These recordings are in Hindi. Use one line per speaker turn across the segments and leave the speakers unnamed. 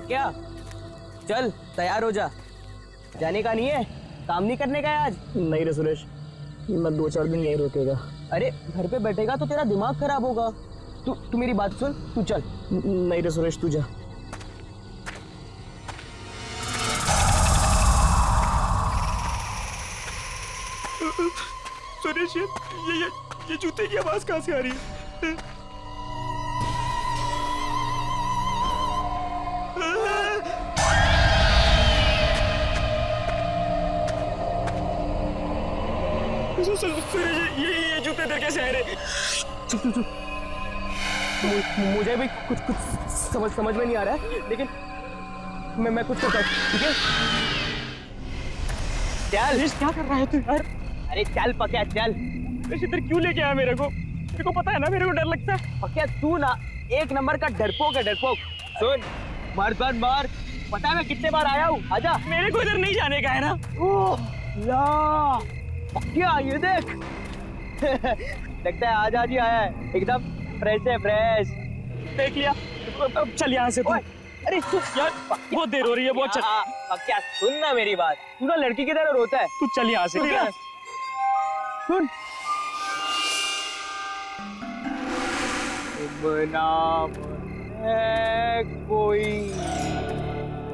क्या चल तैयार हो जा, जाने का नहीं है, काम नहीं करने का है आज।
नहीं रे सुरेश, मैं 2-4 दिन यहीं रुकेगा।
अरे घर पे बैठेगा तो तेरा दिमाग खराब होगा। तू मेरी बात सुन, तू चल।
नहीं रे सुरेश, तू जा।
सुरेश ये जूते की आवाज कहाँ से आ रही है? सुरेश ये जूते इधर कैसे आ रहे?
चुप। मुझे भी कुछ समझ में नहीं आ रहा है, लेकिन मैं कुछ करता हूँ, ठीक है? चल।
क्या कर रहा है तू यार?
अरे चल पक्या चल।
इधर क्यों लेके आया मेरे को पता है ना मेरे को डर लगता है।
पक्या तू ना एक नंबर का डरपोक है, डरपोक। सुन, मार, पता है मैं कितने बार आया हूँ, आजा।
मेरे को इधर नहीं जाने का है ना।
ओह ला पक्या ये देख। लगता है आज ही आया है, एकदम फ्रेश है, फ्रेश।
देख लिया, अब चल यहाँ से तू।
अरे तू
यार बहुत देर हो रही है, बहुत चल।
पक्या सुन ना मेरी बात, तू ना लड़की की तरह रोता है।
तू चल यहाँ से।
सुन, बदनाम है कोई,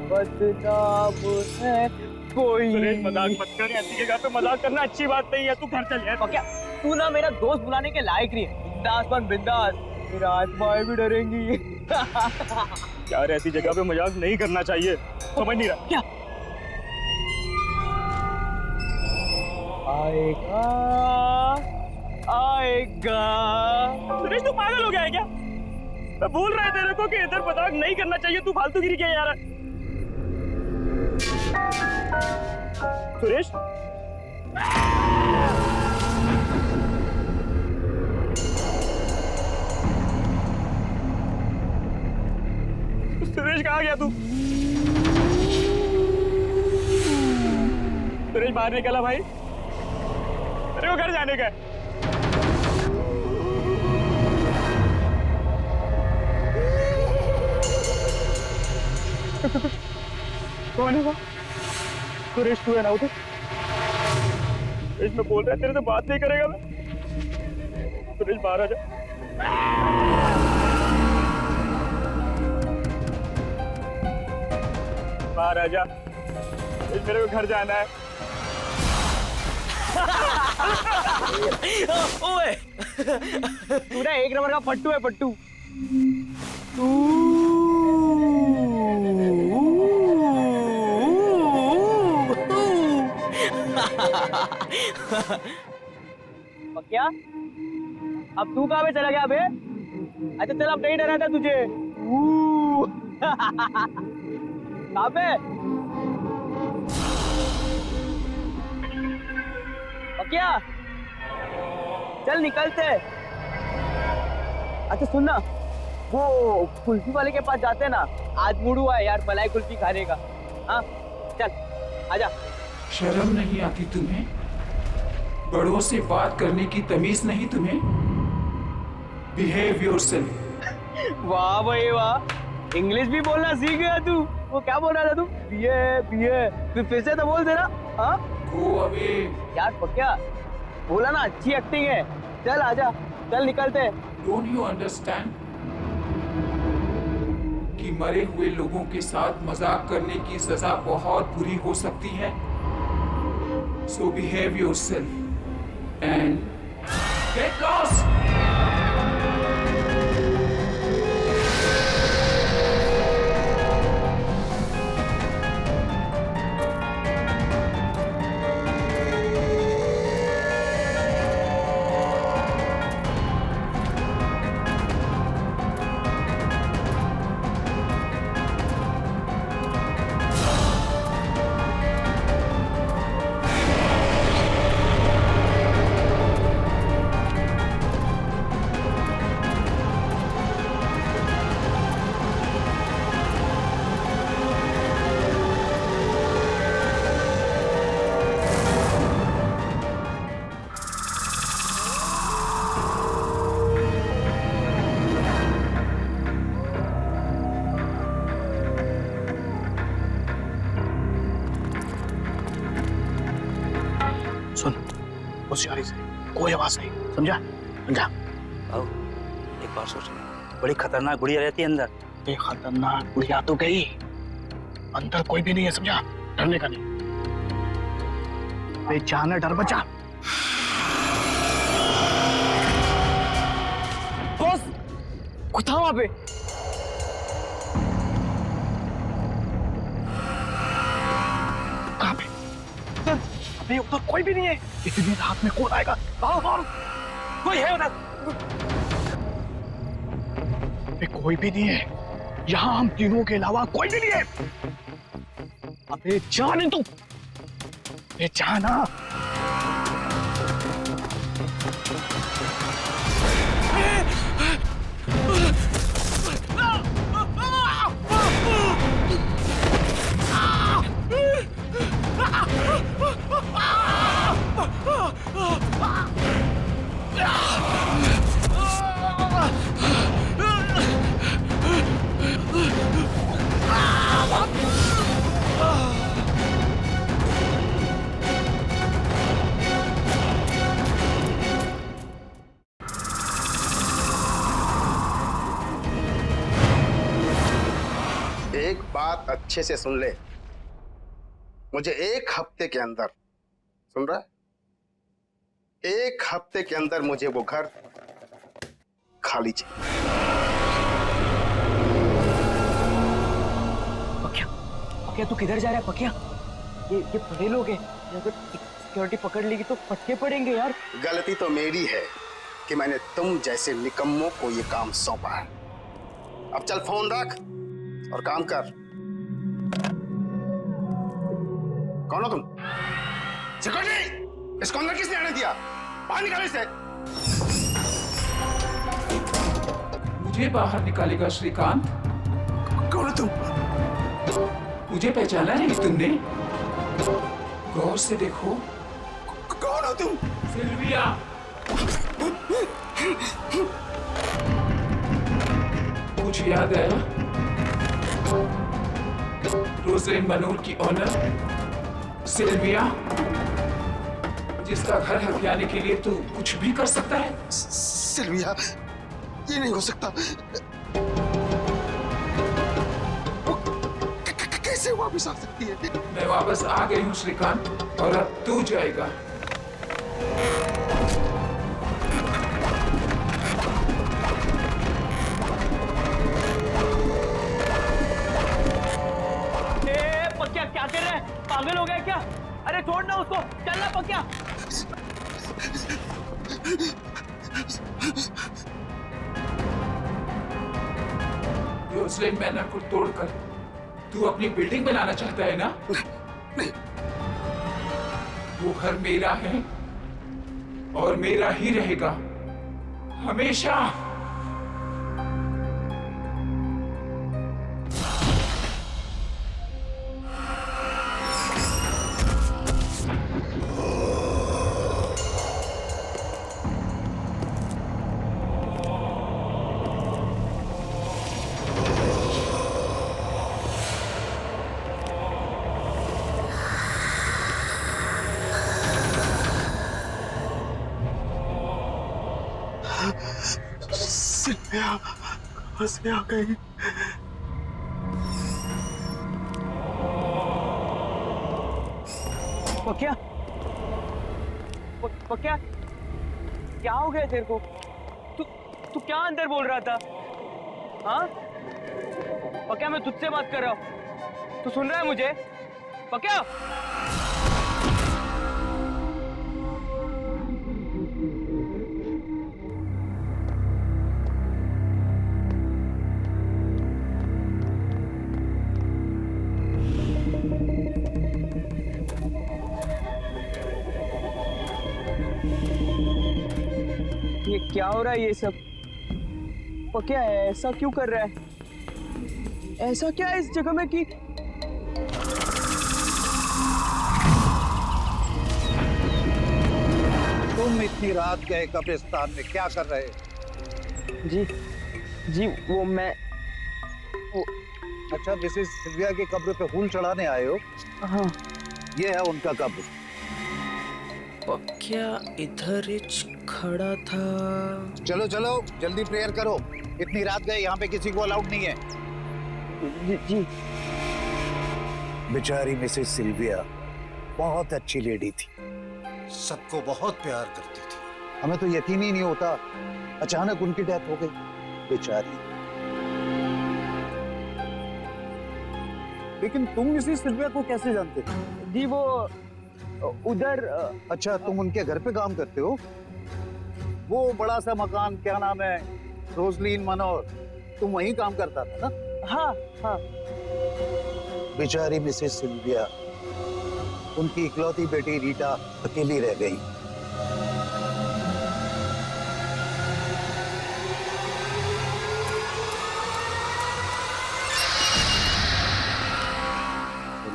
बदनाम है कोई।
सुरेश मजाक मत कर, ऐसी जगह पे मजाक करना अच्छी बात नहीं है। तू घर चल यार।
क्या तू ना मेरा दोस्त बुलाने के लायक नहीं है। बिंदास बन बिंदास, मेरा आत्माएं भी डरेंगी।
यार ऐसी जगह पे मजाक नहीं करना चाहिए, समझ नहीं रहा
क्या आएगा।
सुरेश तू पागल हो गया है क्या? मैं बोल रहा है तेरे को कि इधर मजाक नहीं करना चाहिए, तू फालतूगिरी किया यार। सुरेश सुरेश कहाँ गया तू? सुरेश बाहर निकला भाई, तेरे को घर जाने का है। कौन है वो? सुरेश तू है ना उधर? सुरेश मैं बोल रहा है तेरे से बात नहीं करेगा मैं। सुरेश बाहर आ जा। बाहर आ जा, मेरे को घर जाना है।
ओए तू ना एक नंबर का पट्टू है, पट्टू। क्या अब तू कहाँ पे चला गया बे? अच्छा चल, अब नहीं डरा था तुझे। कहाँ पे? क्या चल निकलते। अच्छा सुन ना, वो कुल्फी वाले के पास जाते हैं ना, आज मूड हुआ है यार मलाई कुल्फी खाने का। हाँ चल आजा।
शर्म नहीं आती तुम्हें? बड़ों से बात करने की तमीज नहीं तुम्हें? Behave yourself.
वाह भाई वाह, इंग्लिश भी बोलना सीख गया तू। वो क्या बोल रहा था तू? बीए फिर से तो बोल देना। हाँ
गो अवे।
यार पक्या बोला ना, अच्छी एक्टिंग है। चल आजा, चल निकलते।
डोंट यू अंडरस्टैंड कि मरे हुए लोगों के साथ मजाक करने की सजा बहुत बुरी हो सकती है? So behave yourself and get lost.
होशियारी से, कोई आवाज नहीं, समझा? समझा?
आओ एक बात सोच,
बड़ी खतरनाक गुड़िया रहती है अंदर। ये खतरनाक गुड़िया तो गई, अंदर कोई भी नहीं है, समझा? डरने का नहीं। जाना डर बचा।
बॉस, कुछ था वहां पे।
कहाँ पे? अबे उधर कोई भी नहीं है। इतनी रात में कौन आएगा?
कोई है उधर?
कोई भी नहीं है यहाँ, हम तीनों के अलावा कोई भी नहीं है। अबे जाने तू, अबे जाना।
एक बात अच्छे से सुन ले, मुझे एक हफ्ते के अंदर, सुन रहा है, एक हफ्ते के अंदर मुझे वो घर खाली चाहिए।
पकिया, पकिया तू किधर जा रहा है पकिया? ये बड़े लोग हैं, अगर सिक्योरिटी पकड़ लेगी तो फटके पड़ेंगे यार।
गलती तो मेरी है कि मैंने तुम जैसे निकम्मों को ये काम सौंपा है। अब चल फोन रख और काम कर। कौन हो तुम? सिक्योरिटी, इसको अंदर किसने आने दिया? बाहर निकालो इसे।
मुझे बाहर निकालेगा श्रीकांत?
कौन हो तुम?
मुझे पहचाना नहीं तुमने? गौर से देखो।
कौन हो तुम?
सिल्विया। मुझे याद आया, रोजलिन मनोर की ऑनर सिल्विया, जिसका घर हथियाने के लिए तू कुछ भी कर सकता है।
सिल्विया, ये नहीं हो सकता। कैसे वापस आ सकती है?
मैं वापस आ गई हूँ श्रीकांत, और अब तू जाएगा।
पकिया क्या कर रहा है? पागल हो गया क्या? अरे छोड़ ना उसको, चलना पकिया।
रोजलिन मैनर को तोड़कर तू अपनी बिल्डिंग बनाना चाहता है ना?
नहीं।
वो घर मेरा है और मेरा ही रहेगा हमेशा।
सिल्विया कहाँ से आ गई?
पकिया, पकिया क्या हो गया तेरे को? तू क्या अंदर बोल रहा था? हाँ पकिया, मैं तुझसे बात कर रहा हूँ, तू सुन रहा है मुझे? पकिया, ये क्या हो रहा है ये सब? पकिया ऐसा क्यों कर रहा है? ऐसा क्या है इस जगह में कि
तुम इतनी रात गए कब्रिस्तान में क्या कर रहे?
जी वो मैं
अच्छा, मिसेस सिल्विया की कब्र पे फूल चढ़ाने आए हो?
हाँ।
ये है उनका कब्र।
पक्या इधर हिच खड़ा था।
चलो चलो जल्दी प्रेयर करो, इतनी रात गए, यहाँ पे किसी को अलाउड नहीं है।
जी।
बेचारी मिसेस सिल्विया बहुत अच्छी लेडी थी, सबको बहुत प्यार करती थी। हमें तो यकीन ही नहीं होता अचानक उनकी डेथ हो गई, बेचारी। लेकिन तुम मिसेस सिल्विया को कैसे जानते हो?
जी वो उधर
अच्छा, तुम उनके घर पे काम करते हो? वो बड़ा सा मकान, क्या नाम है, रोजलीन मनोर, तुम वहीं काम करता था ना?
हाँ।
बेचारी मिसेस सिल्विया, उनकी इकलौती बेटी रीटा अकेली रह गई।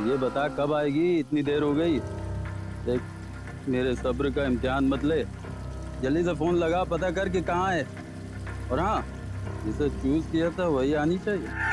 ये बता कब आएगी? इतनी देर हो गई। देख, मेरे सब्र का इम्तिहान मत ले, जल्दी से फोन लगा, पता कर कि कहाँ है। और हाँ, जिसे चूज किया था वही आनी चाहिए।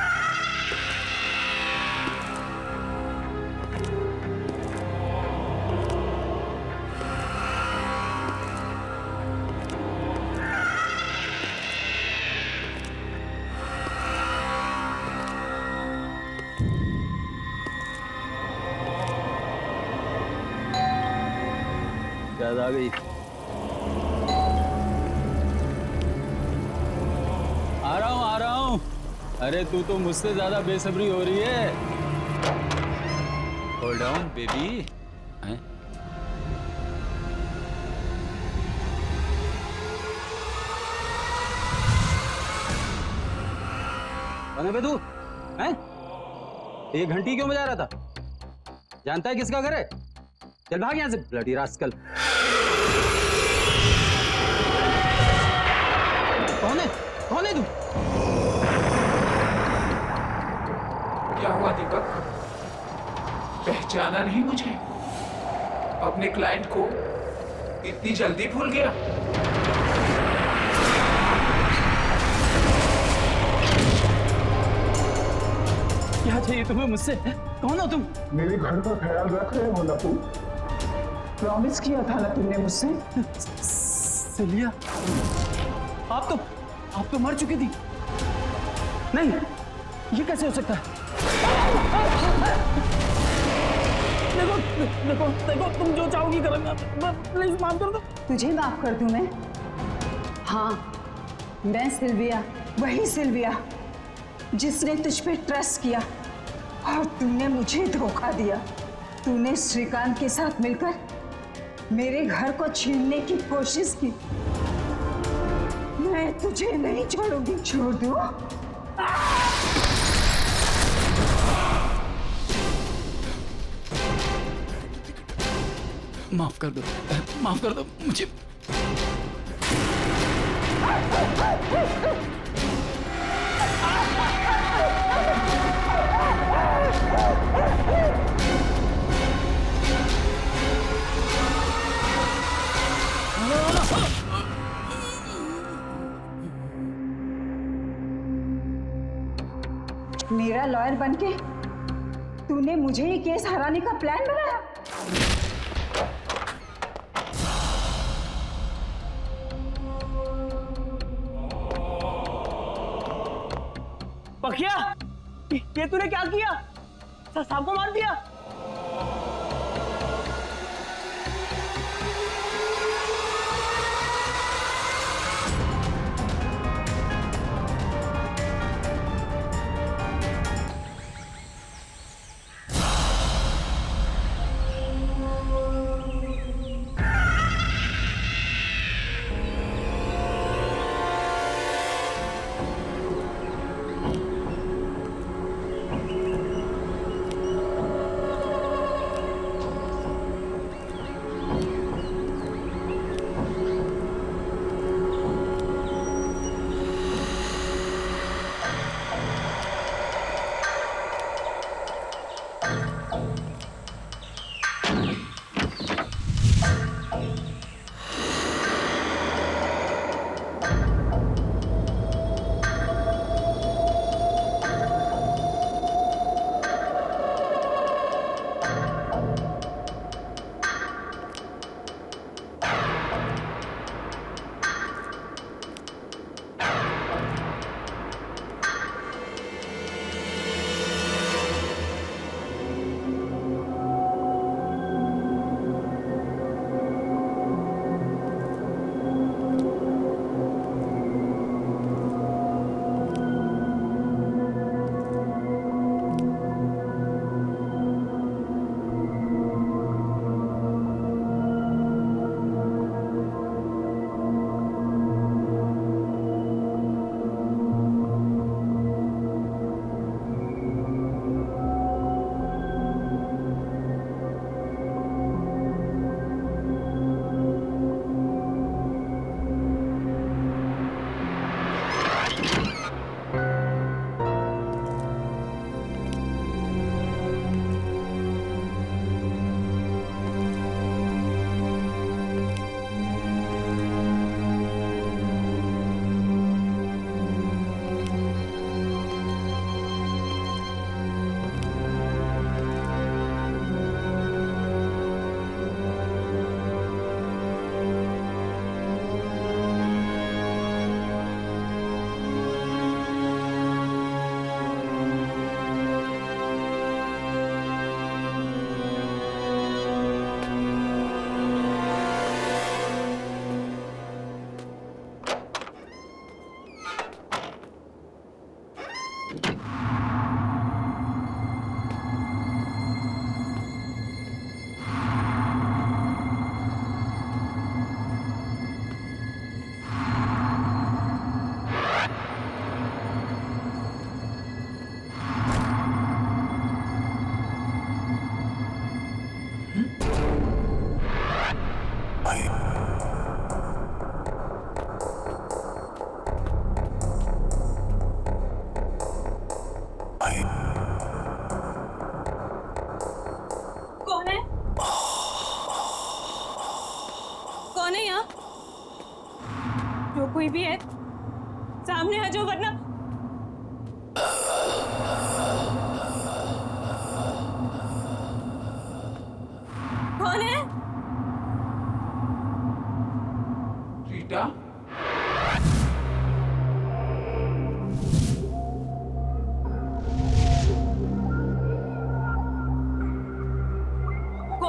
शायद आ गई। आ रहा हूँ। अरे तू तो मुझसे ज्यादा बेसब्री हो रही है। Hold on baby. कौन है बे तू? हैं? ये घंटी क्यों बजा रहा था? जानता है किसका घर है? चल भाग यहाँ से, ब्लडी रास्कल। कौन है? कौन है तू?
क्या हुआ दीपक? पहचाना नहीं मुझे? अपने क्लाइंट को इतनी जल्दी भूल गया?
क्या चाहिए तुम्हें मुझसे? कौन हो तुम?
मेरे घर का ख्याल रख रहे हो ना तुम?
प्रॉमिस किया था ना तुमने मुझसे।
सिलिया, आप तो मर चुकी थी। नहीं, ये कैसे हो सकता है? देखो, तुम जो चाहोगी करूंगा। प्लीज माफ कर दो।
तुझे माफ कर दूं मैं? हाँ, मैं सिल्विया, वही सिल्विया जिसने तुझ पे ट्रस्ट किया और तूने मुझे धोखा दिया। तूने श्रीकांत के साथ मिलकर मेरे घर को छीनने की कोशिश की। मैं तुझे नहीं छोड़ूंगी। छोड़ दूं?
माफ कर दो मुझे।
मेरा लॉयर बनके तूने मुझे ये केस हराने का प्लान बनाया।
पकिया, ये तूने क्या किया? साहब को मार दिया?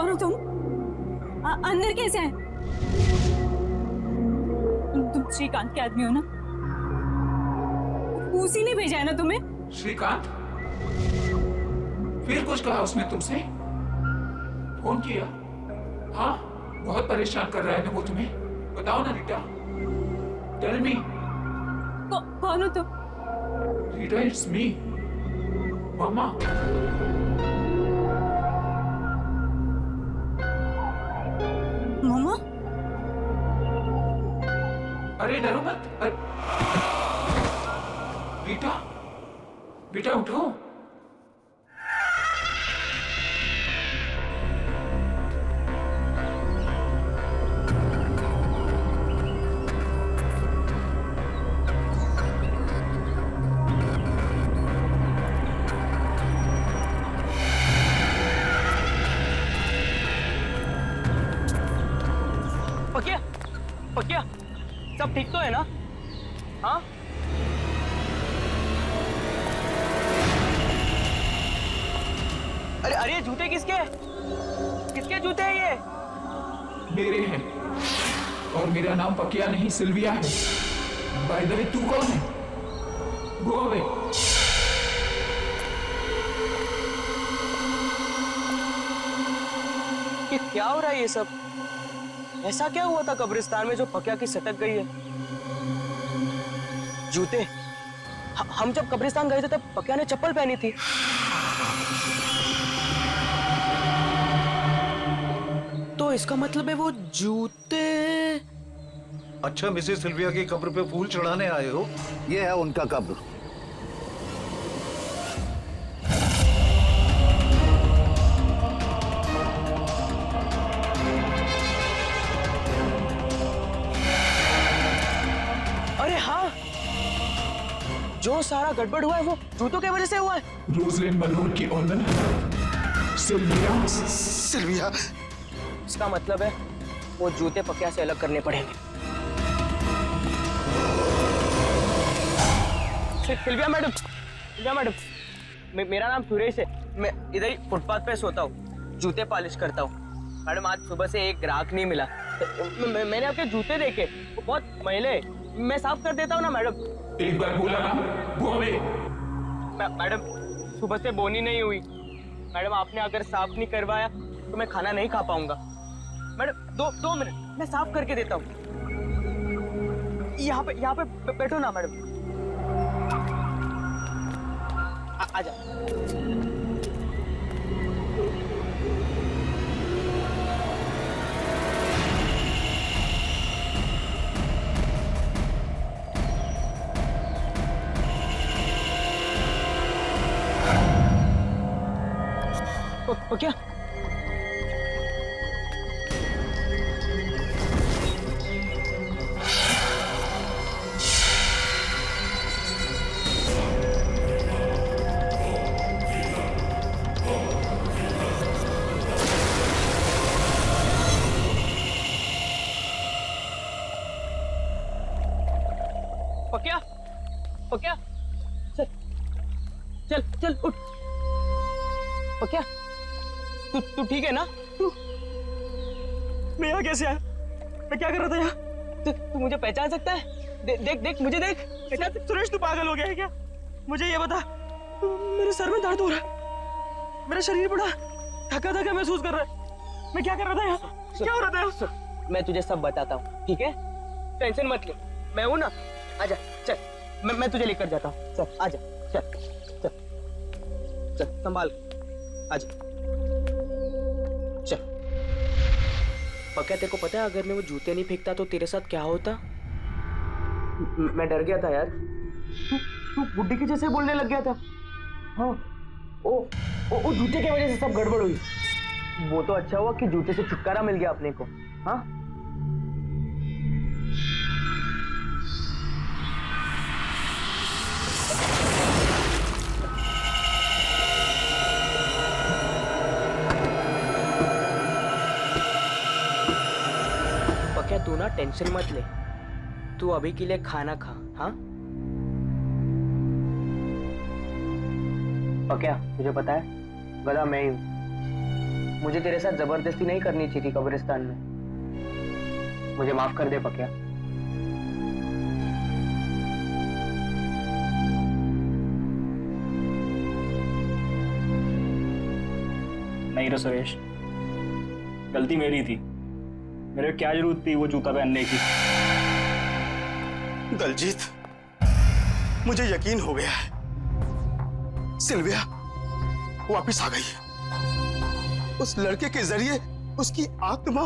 कौन हो तुम? अंदर कैसे हैं? तुम श्रीकांत के आदमी हो ना? उसी ने भेजा है ना तुम्हें?
श्रीकांत? फिर कुछ कहा उसने तुमसे? फोन किया? हाँ, बहुत परेशान कर रहा है ना वो तुम्हें? बताओ ना रीटा, टेल मी।
कौन हो तुम?
रीटा, इट्स मी, मामा।
मामा?
अरे डरो मत। रीटा, बेटा उठो।
पकिया, पकिया, सब ठीक तो है ना? हाँ? अरे अरे, जूते किसके? किसके जूते हैं ये?
मेरे हैं, और मेरा नाम पकिया नहीं सिल्विया है। बाय द वे, तू कौन है? Go away.
ये क्या हो रहा है ये सब? ऐसा क्या हुआ था कब्रिस्तान में जो पकिया की सटक गई है? जूते? हम जब कब्रिस्तान गए थे तब पकिया ने चप्पल पहनी थी। तो इसका मतलब है वो जूते।
अच्छा, मिसेस सिल्विया की कब्र पे फूल चढ़ाने आए हो? ये है उनका कब्र।
अरे हाँ, जो सारा गड़बड़ हुआ है वो जूतों की वजह से हुआ है।
रोजलिन मलून की ऑनर सिल्विया।
सिल्विया,
इसका मतलब है वो जूते पकिया से अलग करने पड़ेंगे। सिल्विया मैडम, सिल्विया मैडम, मेरा नाम सुरेश है। मैं इधर ही फुटपाथ पे सोता हूँ, जूते पॉलिश करता हूँ। मैडम, आज सुबह से एक ग्राहक नहीं मिला। मैंने आपके जूते देखे, वो बहुत मैले हैं। मैं साफ कर देता हूँ ना मैडम।
एक बार बोला ना, गो अवे।
मैडम, सुबह से बोनी नहीं हुई। मैडम, आपने अगर साफ नहीं करवाया तो मैं खाना नहीं खा पाऊंगा। मैडम, दो मिनट, मैं साफ करके देता हूँ। यहाँ पे बैठो ना मैडम। आजा। क्या? पकिया, पकिया, चल चल चल उठ। पकिया, तू ठीक है ना? मैं यहाँ कैसे आया? मैं क्या कर रहा था यहाँ? तू मुझे पहचान सकता है? देख देख मुझे देख। सुरेश, तू पागल हो गया है क्या? मुझे ये बता, मेरे सर में दर्द हो रहा है, मेरा शरीर बड़ा थका थका महसूस कर रहा है। मैं क्या कर रहा था यहाँ? क्या हो रहा था? मैं तुझे सब बताता हूँ, ठीक है? टेंशन मत ले, मैं हूँ ना। आजा, चल, मैं तुझे लेकर जाता हूँ। चल आजा, चल चल चल, संभाल, आजा, चल। पक्का तेरे को पता है, अगर मैं वो जूते नहीं फेंकता तो तेरे साथ क्या होता? मैं डर गया था यार। तू बुड्ढी के जैसे बोलने लग गया था। हाँ, ओ जूते की वजह से सब गड़बड़ हुई। वो तो अच्छा हुआ कि जूते से छुटकारा मिल गया अपने को। हाँ, पक्का तू ना टेंशन मत ले, तू अभी के लिए खाना खा। हाँ पक्का, तुझे पता है गधा मैं ही हूँ। मुझे तेरे साथ जबरदस्ती नहीं करनी चाहिए थी कब्रिस्तान में। मुझे माफ कर दे पक्या।
नहीं रे सुरेश, गलती मेरी थी। मेरे क्या जरूरत थी वो जूता पहनने की।
दलजीत, मुझे यकीन हो गया है, सिल्विया वापिस आ गई है। उस लड़के के जरिए उसकी आत्मा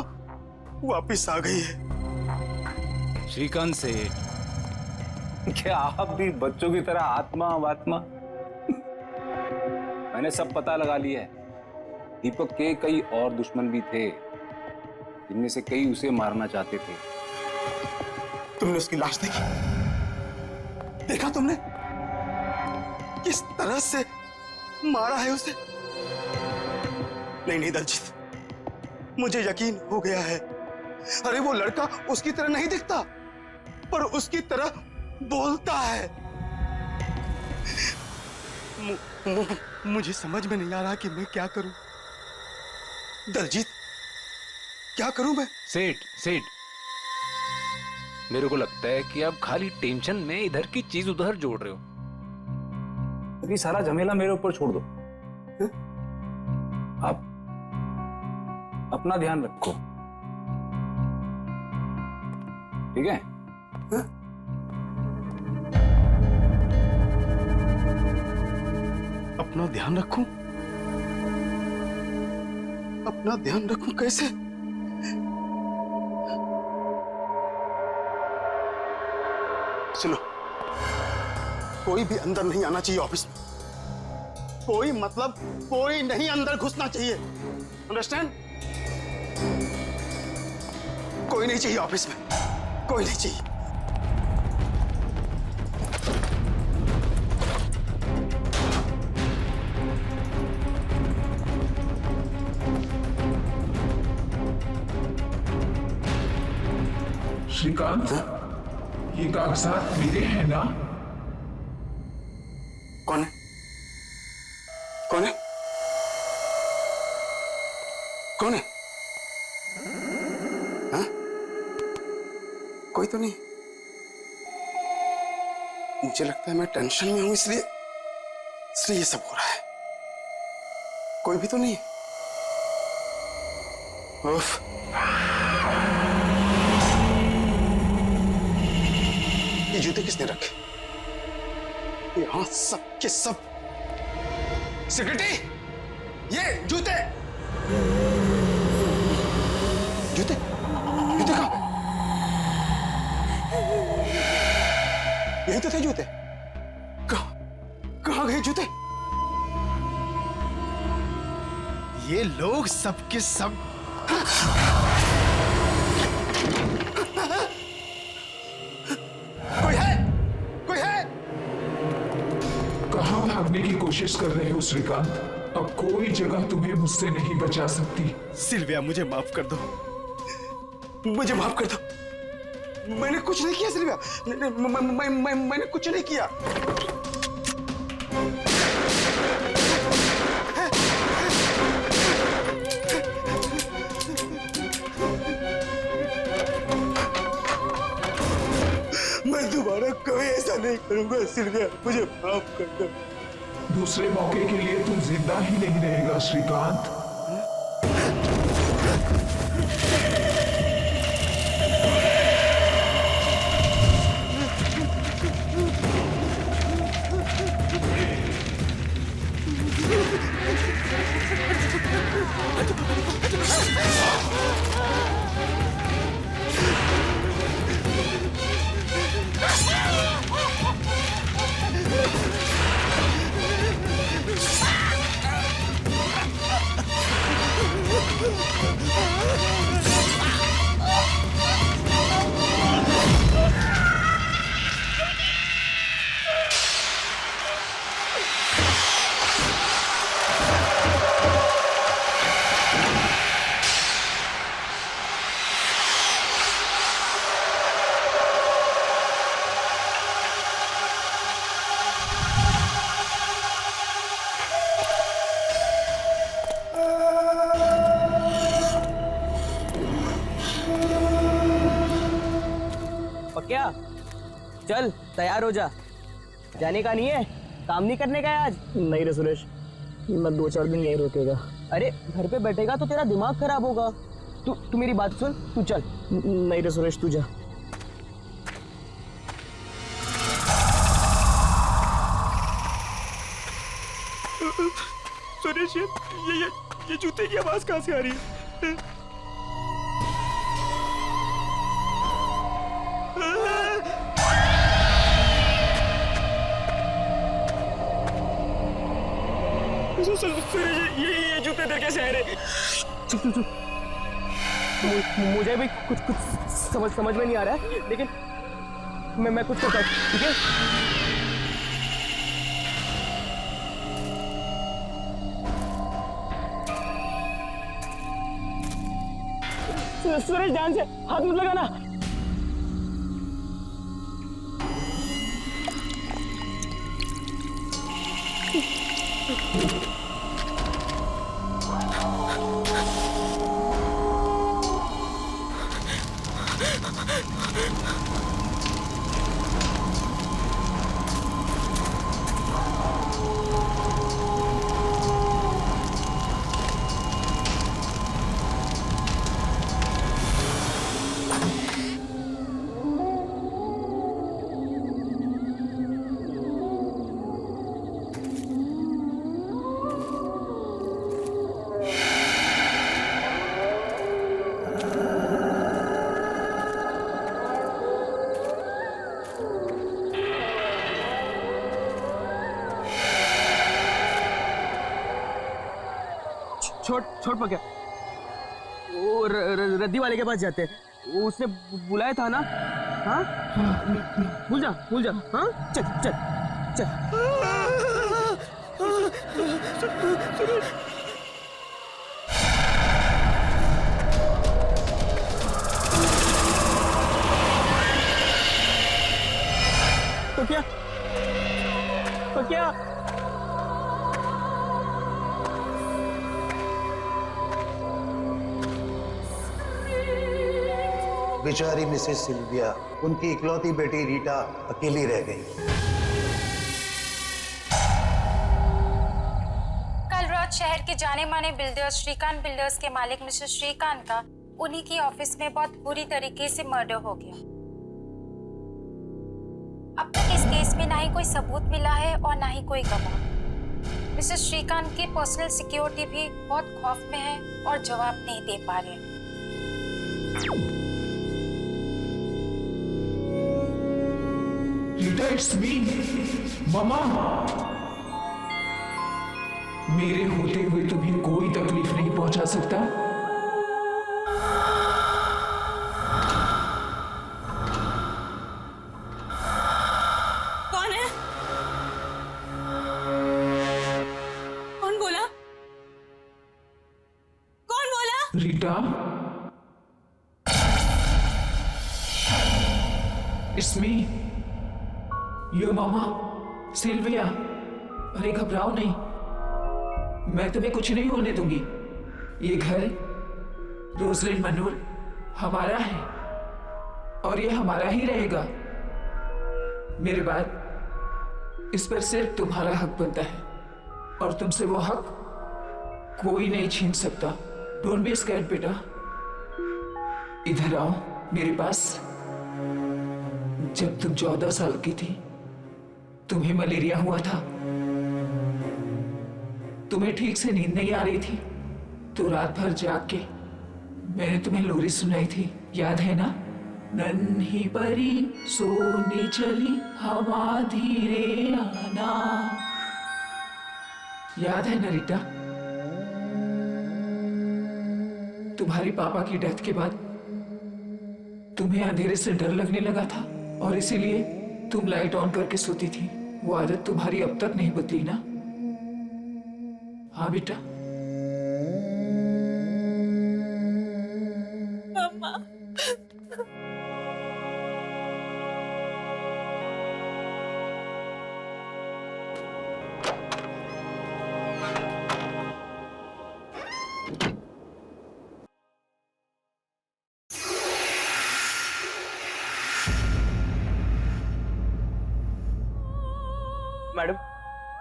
वापिस आ गई है।
श्रीकांत सेठ, क्या आप भी बच्चों की तरह आत्मा वात्मा? मैंने सब पता लगा लिया है। दीपक के कई और दुश्मन भी थे, जिनमें से कई उसे मारना चाहते थे।
तुमने उसकी लाश देखी? देखा तुमने किस तरह से मारा है उसे? नहीं नहीं दलजीत, मुझे यकीन हो गया है। अरे वो लड़का उसकी तरह नहीं दिखता, पर उसकी तरह बोलता है। मुझे समझ में नहीं आ रहा कि मैं क्या करूं। दलजीत, क्या करूं मैं?
सेठ, मेरे को लगता है कि आप खाली टेंशन में इधर की चीज उधर जोड़ रहे हो। अभी सारा झमेला मेरे ऊपर छोड़ दो। आप अपना ध्यान रखो, ठीक है?
अपना ध्यान रखूं? अपना ध्यान रखूं कैसे? सुनो, कोई भी अंदर नहीं आना चाहिए ऑफिस में। कोई मतलब कोई नहीं अंदर घुसना चाहिए। अंडरस्टैंड? कोई नहीं चाहिए ऑफिस में, कोई नहीं चाहिए।
श्रीकांत, ये कागजात मेरे हैं ना?
कौन है? कौन है? कौन है? हाँ? कोई तो नहीं। मुझे लगता है मैं टेंशन में हूं, इसलिए ये सब हो रहा है। कोई भी तो नहीं। उफ। ये जूते किसने रखे? यहां सब के सब। सेक्रेटरी, ये जूते जूते जूते कहां? यही तो थे जूते। कहां गए जूते? ये लोग सब के सब
भागने की कोशिश कर रहे हो श्रीकांत? अब कोई जगह तुम्हें मुझसे नहीं बचा सकती।
सिल्विया, मुझे माफ कर दो। मुझे माफ कर दो। मैंने कुछ नहीं किया सिल्विया। मैंने कुछ नहीं किया। मैं दोबारा कभी ऐसा नहीं करूंगा सिल्विया, मुझे माफ कर दो।
दूसरे मौके के लिए तुम जिंदा ही नहीं रहेगा श्रीकांत।
चल तैयार हो जा, जाने का नहीं है, काम नहीं करने का है आज।
नहीं रे सुरेश, मैं 2-4 दिन यहीं रुकेगा।
अरे घर पे बैठेगा तो तेरा दिमाग खराब होगा। तू मेरी बात सुन, तू चल।
नहीं रे सुरेश, तू जा। सुरेश, ये जूते की आवाज कहाँ से आ रही है? सुरेश, ये जूते इधर कैसे आ रहे?
चुप चुप चुप। मुझे भी कुछ समझ में नहीं आ रहा है, लेकिन मैं कुछ करता हूँ, ठीक है?
सुरेश, ध्यान से हाथ मत लगाना।
छोड़ पक्या, वो रद्दी वाले के पास जाते हैं, उसने बुलाया था ना। हाँ भूल जा। हाँ चल चल चल। तो क्या
बेचारी मिसेस सिल्विया, उनकी इकलौती बेटी रीटा अकेली रह गई।
कल रात शहर के जाने माने बिल्डर्स श्रीकांत बिल्डर्स के मालिक मिस्टर श्रीकांत का उन्हीं की ऑफिस में बहुत बुरी तरीके से मर्डर हो गया। अब तक इस केस में ना ही कोई सबूत मिला है और ना ही कोई गवाह। मिस्टर श्रीकांत की पर्सनल सिक्योरिटी भी बहुत खौफ में है और जवाब नहीं दे पा रहे।
It's me, मामा। मेरे होते हुए तुम्हें कोई तकलीफ नहीं पहुंचा सकता।
कौन है? कौन बोला?
Rita, it's me, your mama Sylvia. अरे घबराओ नहीं, मैं तुम्हें कुछ नहीं होने दूंगी। ये घर रोजलिन मनूर हमारा है और ये हमारा ही रहेगा। मेरे बाद इस पर सिर्फ तुम्हारा हक बनता है और तुमसे वो हक कोई नहीं छीन सकता। डोंट बी स्कैर्ड बेटा, इधर आओ मेरे पास। जब तुम 14 साल की थी, तुम्हें मलेरिया हुआ था, तुम्हें ठीक से नींद नहीं आ रही थी, तो रात भर जाग के मैंने तुम्हें लोरी सुनाई थी, याद है ना? नन्ही परी सोने चली हवा धीरे आना, याद है ना रीटा? तुम्हारे पापा की डेथ के बाद तुम्हें अंधेरे से डर लगने लगा था और इसीलिए तुम लाइट ऑन करके सोती थी। वो आदत तुम्हारी अब तक नहीं बदली ना? हाँ बेटा।
मम्मा।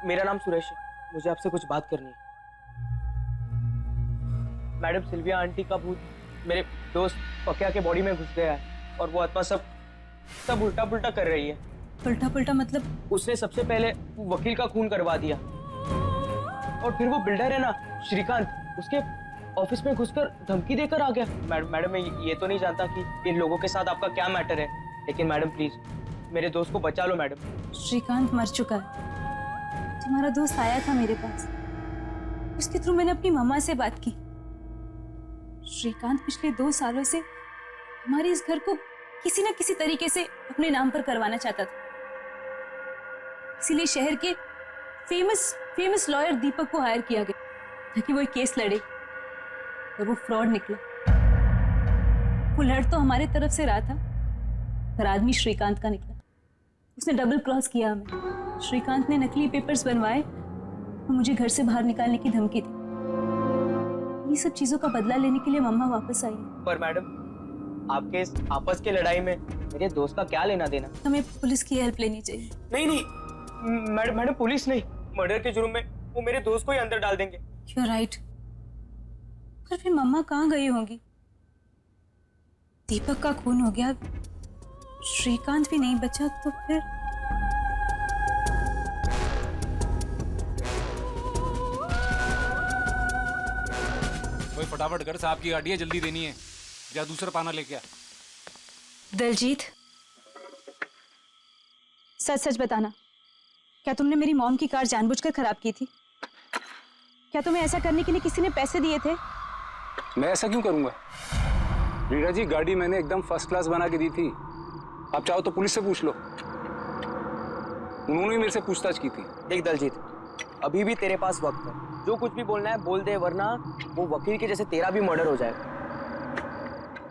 मेरा नाम सुरेश है, मुझे आपसे कुछ बात करनी है। मैडम सिल्विया आंटी का भूत मेरे दोस्त पक्या के बॉडी में घुस गया है और वो आत्मा सब उल्टा पुल्टा कर रही है।
उल्टा पुल्टा मतलब?
उसने सबसे पहले वकील का खून करवा दिया और फिर वो बिल्डर है ना श्रीकांत, उसके ऑफिस में घुसकर धमकी देकर आ गया। मैडम मैं ये तो नहीं जानता कि इन लोगों के साथ आपका क्या मैटर है, लेकिन मैडम प्लीज मेरे दोस्त को बचा लो मैडम।
श्रीकांत मर चुका है। तुम्हारा दोस्त आया था मेरे पास, उसके थ्रू मैंने अपनी मम्मा से बात की। श्रीकांत पिछले 2 सालों से हमारे इस घर को किसी न किसी तरीके से अपने नाम पर करवाना चाहता था, इसीलिए शहर के फेमस लॉयर दीपक को हायर किया गया ताकि वो एक केस लड़े, और वो फ्रॉड निकला। वो लड़ तो हमारे तरफ से रहा था, पर आदमी श्रीकांत का निकला। उसने डबल क्रॉस किया हमें। श्रीकांत ने नकली पेपर्स बनवाए और मुझे घर से बाहर निकालने की धमकी दी। ये सब चीजों का बदला लेने के लिए मम्मा वापस आई।
पर मैडम आपके इस आपस की लड़ाई में मेरे दोस्त का क्या लेना देना?
हमें पुलिस की हेल्प लेनी चाहिए।
नहीं मैडम पुलिस नहीं, मर्डर के जुर्म में वो मेरे दोस्त को ही अंदर डाल देंगे।
You're right। पर फिर मम्मा कहाँ गई होंगी? दीपक का खून हो गया, श्रीकांत भी नहीं बचा, तो फिर
कोई फटाफट कर, साहब की गाड़ी है, जल्दी देनी है। जा दूसरा पाना लेके आ।
दलजीत, सच सच बताना, क्या तुमने मेरी मॉम की कार जानबूझकर खराब की थी? क्या तुम्हें ऐसा करने के लिए किसी ने पैसे दिए थे?
मैं ऐसा क्यों करूंगा? रीना जी, गाड़ी मैंने एकदम फर्स्ट क्लास बना के दी थी। आप चाहो तो पुलिस से पूछ लो, उन्होंने मेरे से पूछताछ की थी।
देख दलजीत, अभी भी तेरे पास वक्त है, जो कुछ भी बोलना है बोल दे, वरना वो वकील के जैसे तेरा भी मर्डर हो जाएगा।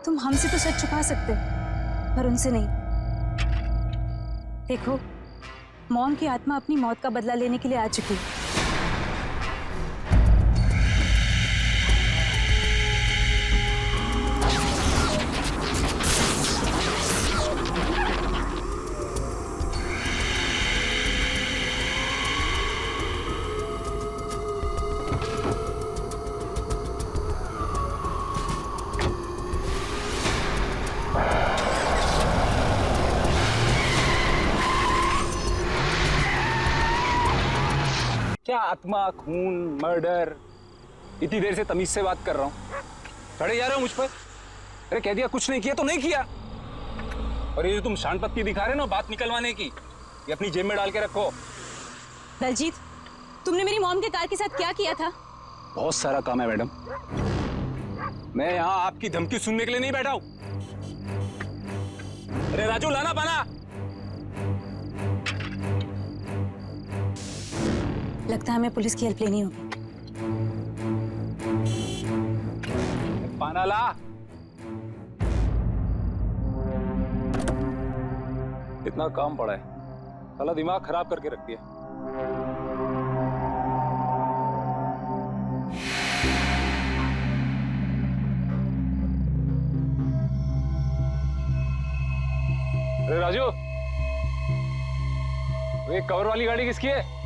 तुम हमसे तो सच छुपा सकते हो, पर उनसे नहीं। देखो, मॉम की आत्मा अपनी मौत का बदला लेने के लिए आ चुकी है।
क्या आत्मा, खून, मर्डर? इतनी देर से तमीज से बात कर रहा हूँ, खड़े जा रहे हो मुझ पर? अरे कह दिया कुछ नहीं किया तो नहीं किया। और ये जो तुम शानपत्ती दिखा रहे हो ना बात निकलवाने की, ये अपनी जेब में डाल के रखो।
दलजीत, तुमने मेरी मॉम के कार के साथ क्या किया था?
बहुत सारा काम है मैडम, मैं यहाँ आपकी धमकी सुनने के लिए नहीं बैठा हूँ। अरे राजू, लाना पाना।
लगता है हमें पुलिस की हेल्प लेनी होगी।
पाना ला। इतना काम पड़ा है, साला दिमाग खराब करके रख दिया। अरे राजू, ये कवर वाली गाड़ी किसकी है?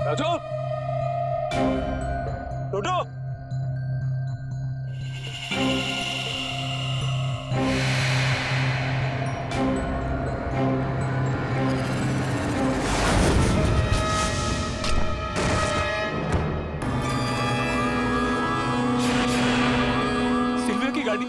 राजू, टोटो, सिल्विया की गाड़ी।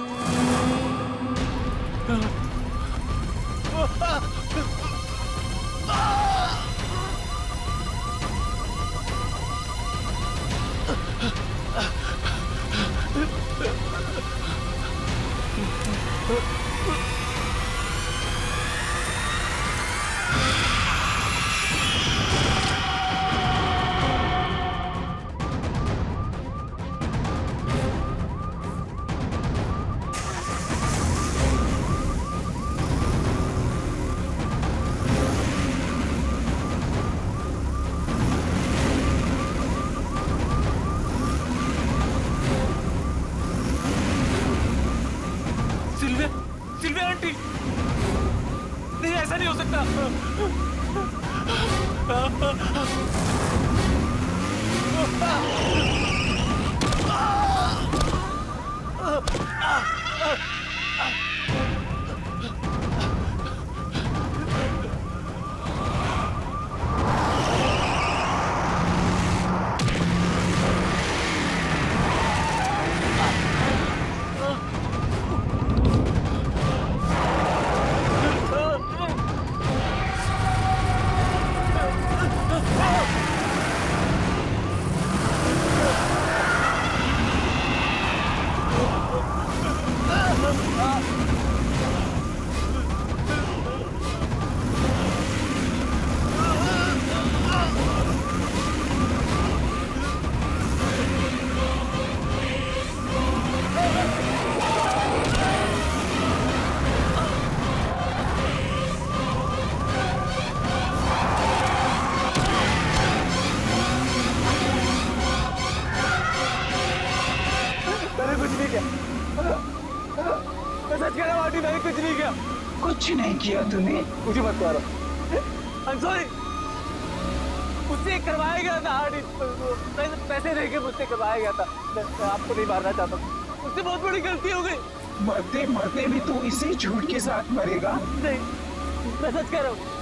कुछ नहीं किया तूने।
मुझे मत मारो। I'm sorry। मुझसे करवाया गया था पैसे देके मुझसे करवाया गया था। मैं आपको नहीं मारना चाहता। मुझसे बहुत बड़ी गलती हो गई।
मरते मरते भी तू इसी झूठ के साथ मरेगा।
नहीं, मैं सच कह रहा हूँ।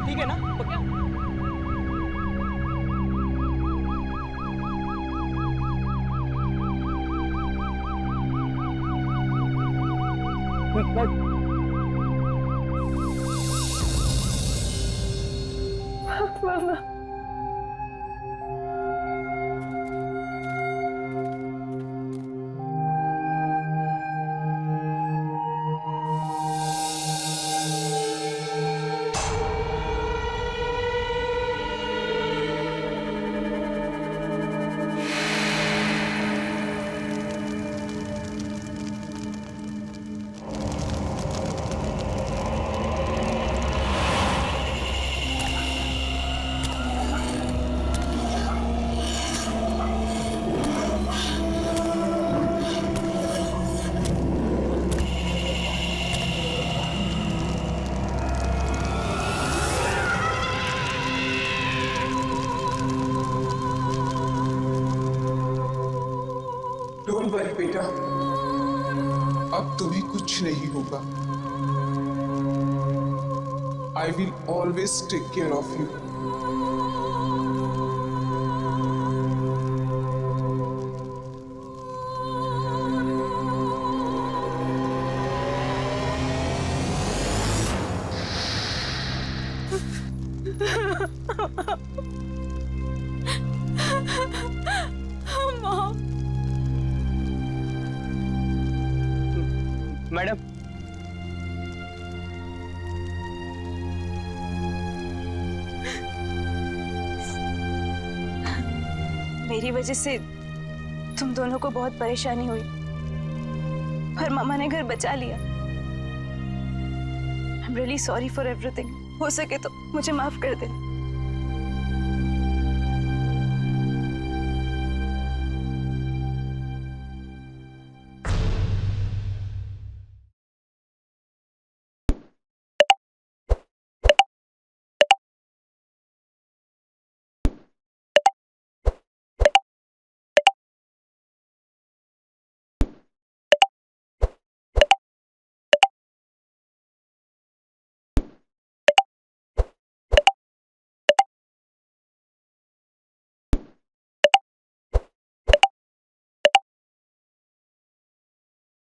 ठीक है ना? पक्का?
मामा
डोंट वरी बेटा, अब तुम्हें कुछ नहीं होगा। I will always take care of you.
Madam,
मेरी वजह से तुम दोनों को बहुत परेशानी हुई, पर मामा ने घर बचा लिया। I am really sorry for everything. हो सके तो मुझे माफ कर दे।